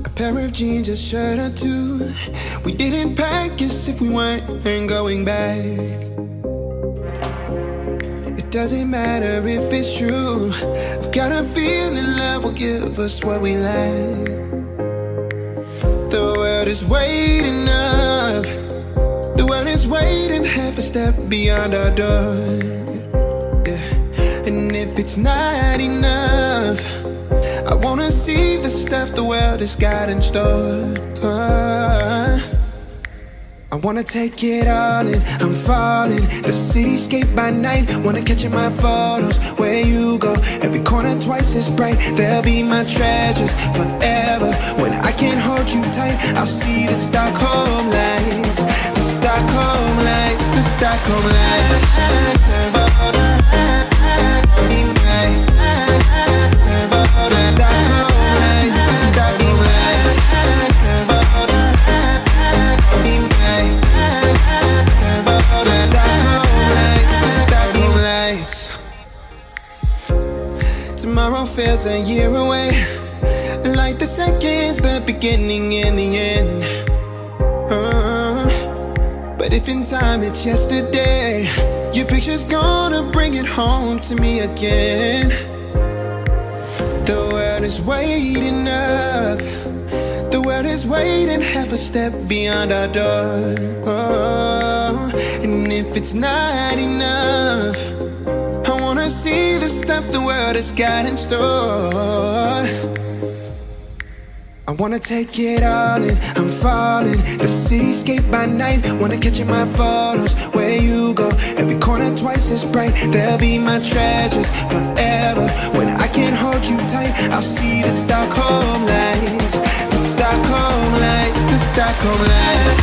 A pair of jeans, a shirt or two. We didn't pack as if we weren't going back. It doesn't matter if it's true. I've got a feeling love will give us what we lack. The world is waiting up. The world is waiting half a step beyond our door. Yeah. And if it's not enough, I wanna see the stuff the world has got in store. I wanna take it all in, I'm falling. The cityscape by night, wanna catch in my photos. Where you go, every corner twice as bright. They'll be my treasures forever. When I can't hold you tight, I'll see the Stockholm lights. The Stockholm lights, the Stockholm lights. Tomorrow feels a year away, like the seconds, the beginning and the end. But if in time it's yesterday, your picture's gonna bring it home to me again. The world is waiting up. The world is waiting half a step beyond our door. And if it's not enough, I wanna see the stuff the world has got in store. I wanna take it all in, I'm falling. The cityscape by night, wanna catch in my photos. Where you go, every corner twice as bright. They'll be my treasures forever. When I can't hold you tight, I'll see the Stockholm lights. The Stockholm lights, the Stockholm lights.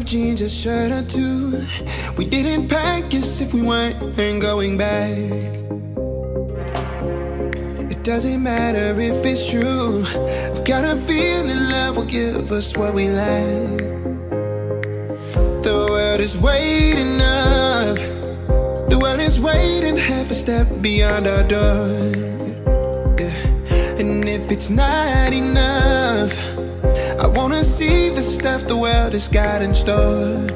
Jeans, a shirt or two. We didn't pack as if we weren't going back. It doesn't matter if it's true. I've got a feeling love will give us what we lack. The world is waiting up. The world is waiting half a step beyond our door. Yeah. And if it's not enough, I wanna see the stuff the world has got in store.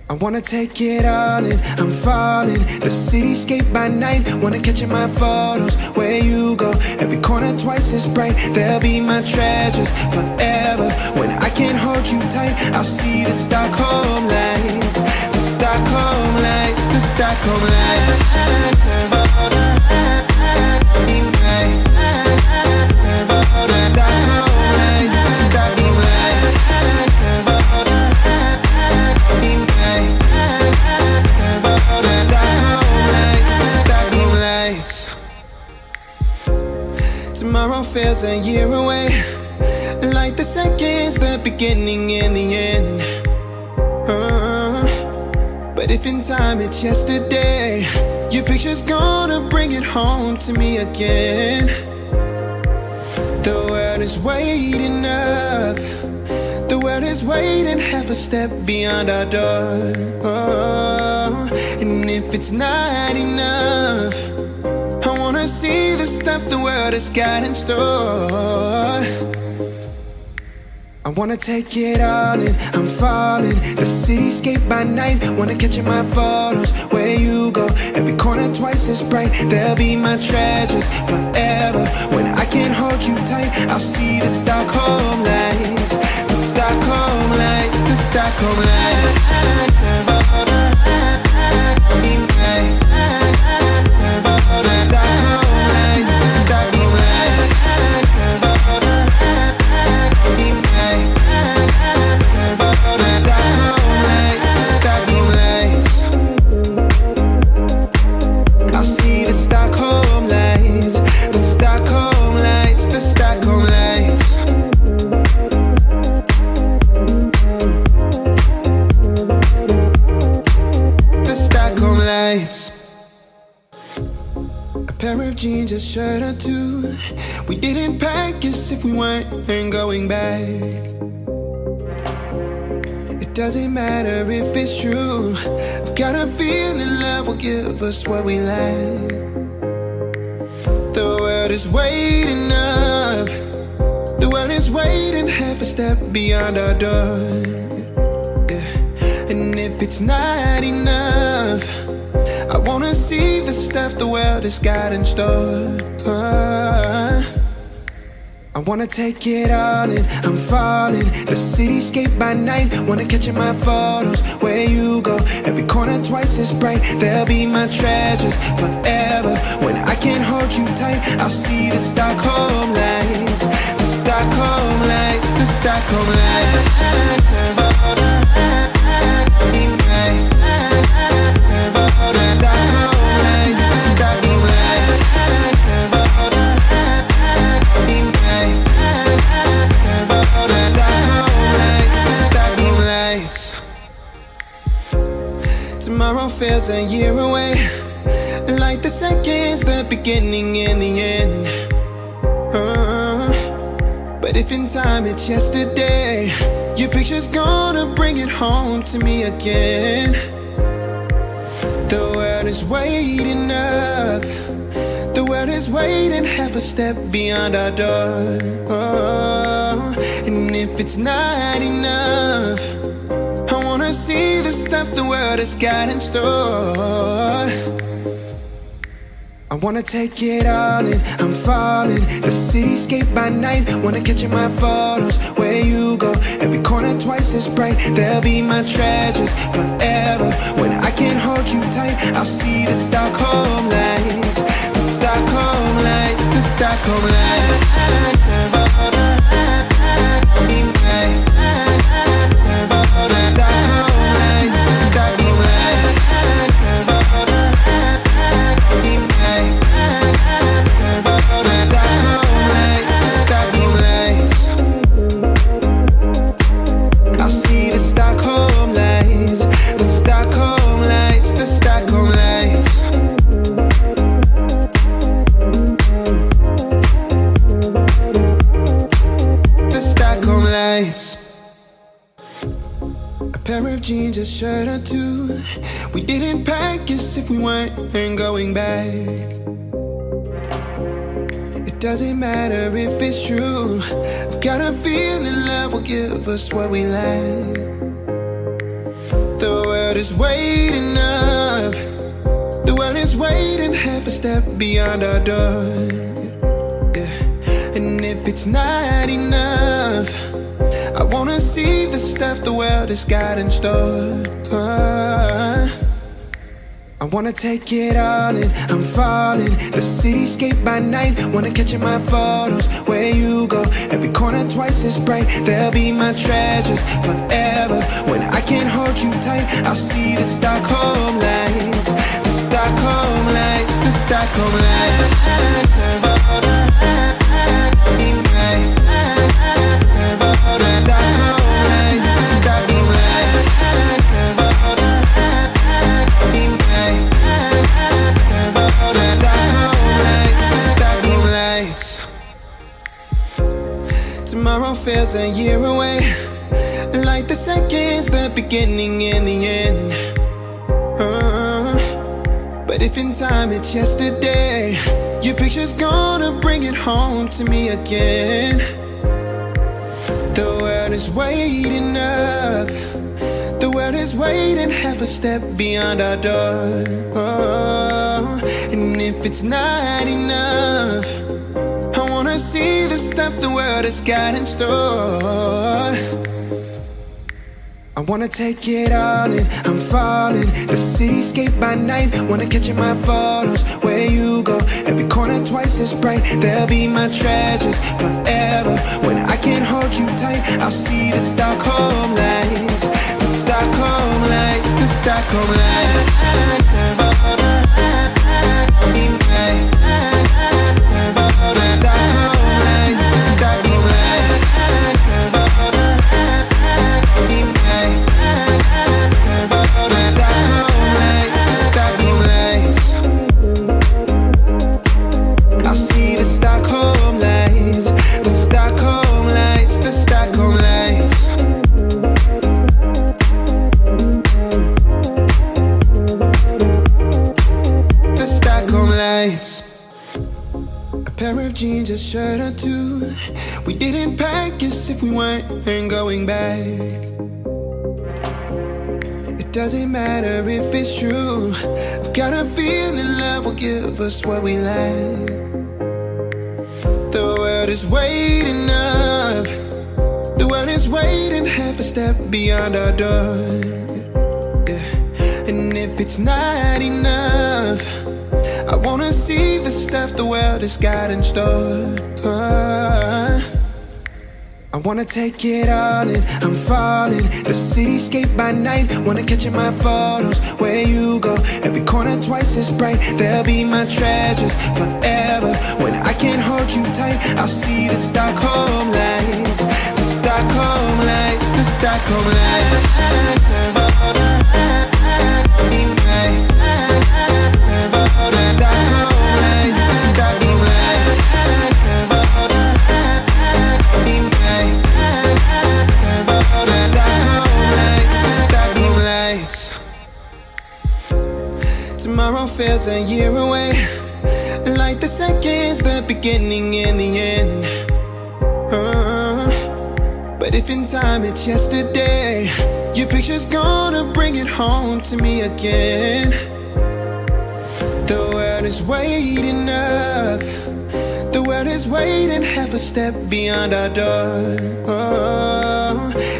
I wanna take it all in, I'm falling. The cityscape by night, wanna catch in my photos. Where you go, every corner twice as bright. They'll be my treasures forever. When I can't hold you tight, I'll see the Stockholm lights. The Stockholm lights, the Stockholm lights. Tomorrow feels a year away, like the seconds, the beginning and the end. But if in time it's yesterday, your picture's gonna bring it home to me again. The world is waiting up. The world is waiting half a step beyond our door. And if it's not enough, I wanna see the stuff the world has got in store. I wanna take it all in, I'm falling. The cityscape by night, wanna catch in my photos. Where you go, every corner twice as bright. They'll be my treasures forever. When I can't hold you tight, I'll see the Stockholm lights. The Stockholm lights, the Stockholm lights. of jeans, a shirt or two. We didn't pack as if we weren't going back. It doesn't matter if it's true. I've got a feeling love will give us what we lack. The world is waiting up. The world is waiting half a step beyond our door. Yeah. And if it's not enough, I wanna see the stuff the world has got in store. I wanna take it all in, I'm falling. The cityscape by night, wanna catch in my photos. Where you go, every corner twice as bright. They'll be my treasures forever. When I can't hold you tight, I'll see the Stockholm lights. The Stockholm lights, the Stockholm lights. Tomorrow feels a year away, like the seconds, the beginning and the end. But if in time it's yesterday, your picture's gonna bring it home to me again. The world is waiting up. The world is waiting half a step beyond our door. And if it's not enough, I wanna see the stuff the world has got in store. I wanna take it all in, I'm falling. The cityscape by night, wanna catch in my photos. Where you go, every corner twice as bright. They'll be my treasures forever. When I can't hold you tight, I'll see the Stockholm lights. The Stockholm lights, the Stockholm lights. Jeans, a shirt or two. We didn't pack as if we weren't going back. It doesn't matter if it's true. I've got a feeling love will give us what we lack. The world is waiting up. The world is waiting half a step beyond our door. Yeah. And if it's not enough, I wanna see the stuff the world has got in store. I wanna take it all in, I'm falling. The cityscape by night, wanna catch in my photos. Where you go, every corner twice as bright. They'll be my treasures forever. When I can't hold you tight, I'll see the Stockholm lights. The Stockholm lights, the Stockholm lights. Tomorrow feels a year away, like the seconds, the beginning and the end. But if in time it's yesterday, your picture's gonna bring it home to me again. The world is waiting up. The world is waiting half a step beyond our door. And if it's not enough, I wanna see the stuff the world has got in store. I wanna take it all in, I'm falling. The cityscape by night, wanna catch in my photos. Where you go, every corner twice as bright. They'll be my treasures forever. When I can't hold you tight, I'll see the Stockholm lights. The Stockholm lights, the Stockholm lights. a shirt or two. We didn't pack as if we weren't going back. It doesn't matter if it's true. I've got a feeling love will give us what we lack. The world is waiting up. The world is waiting half a step beyond our door. Yeah. And if it's not enough, I wanna see the stuff the world has got in store. I wanna take it all in, I'm falling. The cityscape by night, wanna catch in my photos. Where you go, every corner twice as bright. They'll be my treasures forever. When I can't hold you tight, I'll see the Stockholm lights. The Stockholm lights, the Stockholm lights. Tomorrow feels a year away, like the seconds, the beginning and the end. But if in time it's yesterday, your picture's gonna bring it home to me again. The world is waiting up. The world is waiting half a step beyond our door.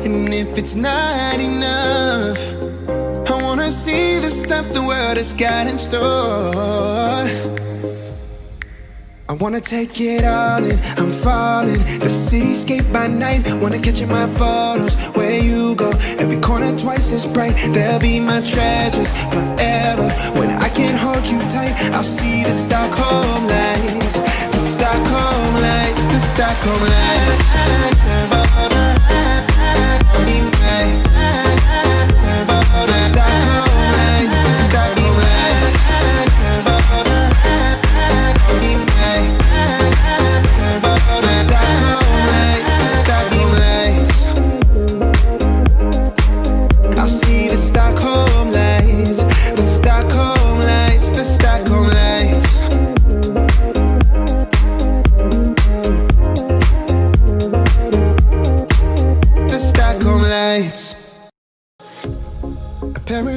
And if it's not enough, I wanna see the stuff the world has got in store. I wanna take it all in, I'm falling. The cityscape by night, wanna catch in my photos. Where you go, every corner twice as bright. They'll be my treasures forever. When I can't hold you tight, I'll see the Stockholm lights. The Stockholm lights, the Stockholm lights.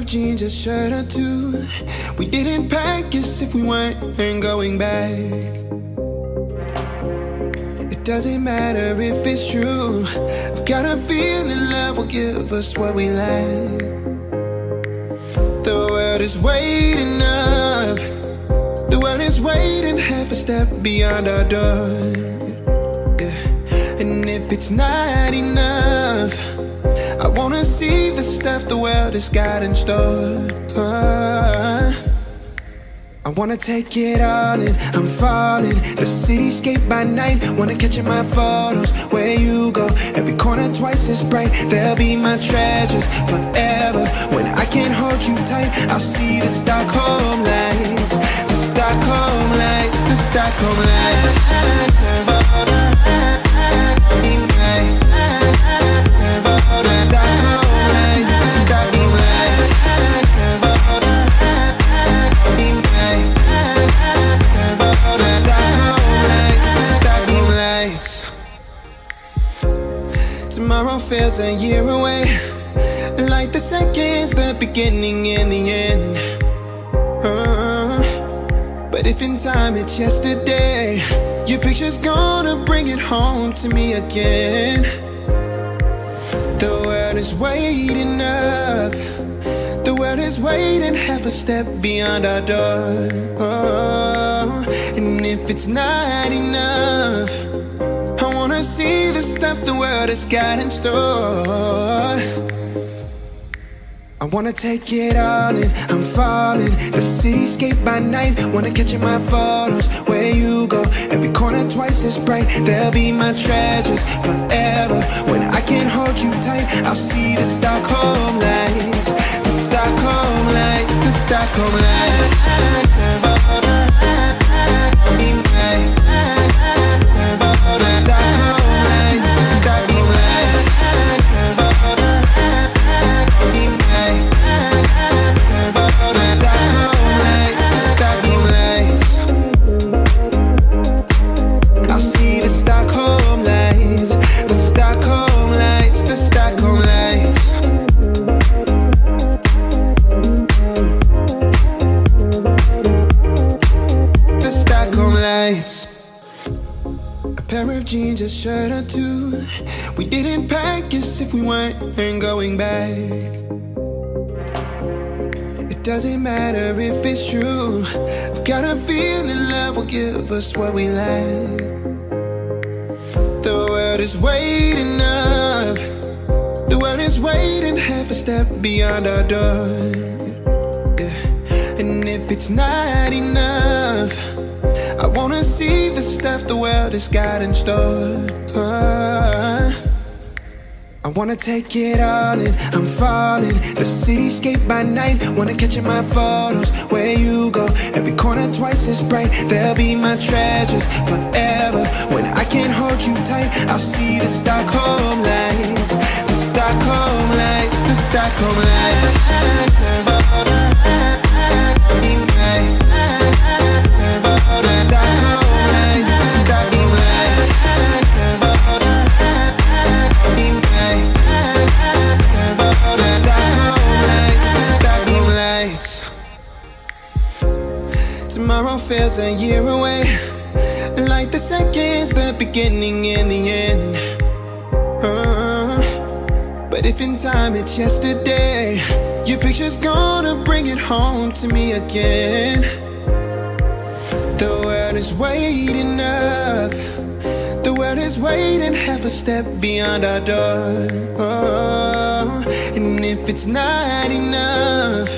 Jeans, a shirt or two. We didn't pack as if we weren't going back. It doesn't matter if it's true. I've got a feeling love will give us what we lack. The world is waiting up. The world is waiting half a step beyond our door. Yeah. And if it's not enough, I wanna see the stuff the world has got in store. I wanna take it all in, I'm falling. The cityscape by night, wanna catch in my photos. Where you go, every corner twice as bright. They'll be my treasures forever. When I can't hold you tight, I'll see the Stockholm lights. The Stockholm lights, the Stockholm lights. Tomorrow feels a year away, like the seconds, the beginning and the end. But if in time it's yesterday, your picture's gonna bring it home to me again. The world is waiting up. The world is waiting half a step beyond our door. And if it's not enough, I wanna see the stuff the world has got in store. I wanna take it all in, I'm falling. The cityscape by night, wanna catch in my photos. Where you go, every corner twice as bright. They'll be my treasures forever. When I can't hold you tight, I'll see the Stockholm lights. The Stockholm lights, the Stockholm lights. I'll a shirt or two. We didn't pack as if we weren't going back. It doesn't matter if it's true. I've got a feeling love will give us what we lack. The world is waiting up. The world is waiting half a step beyond our door. Yeah. And if it's not enough, I wanna see the stuff the world has got in store. I wanna take it all in, I'm falling. The cityscape by night, wanna catch in my photos. Where you go, every corner twice as bright. They'll be my treasures forever. When I can't hold you tight, I'll see the Stockholm lights. The Stockholm lights, the Stockholm lights. Tomorrow feels a year away, like the seconds, the beginning and the end. But if in time it's yesterday, your picture's gonna bring it home to me again. The world is waiting up. The world is waiting half a step beyond our door. And if it's not enough,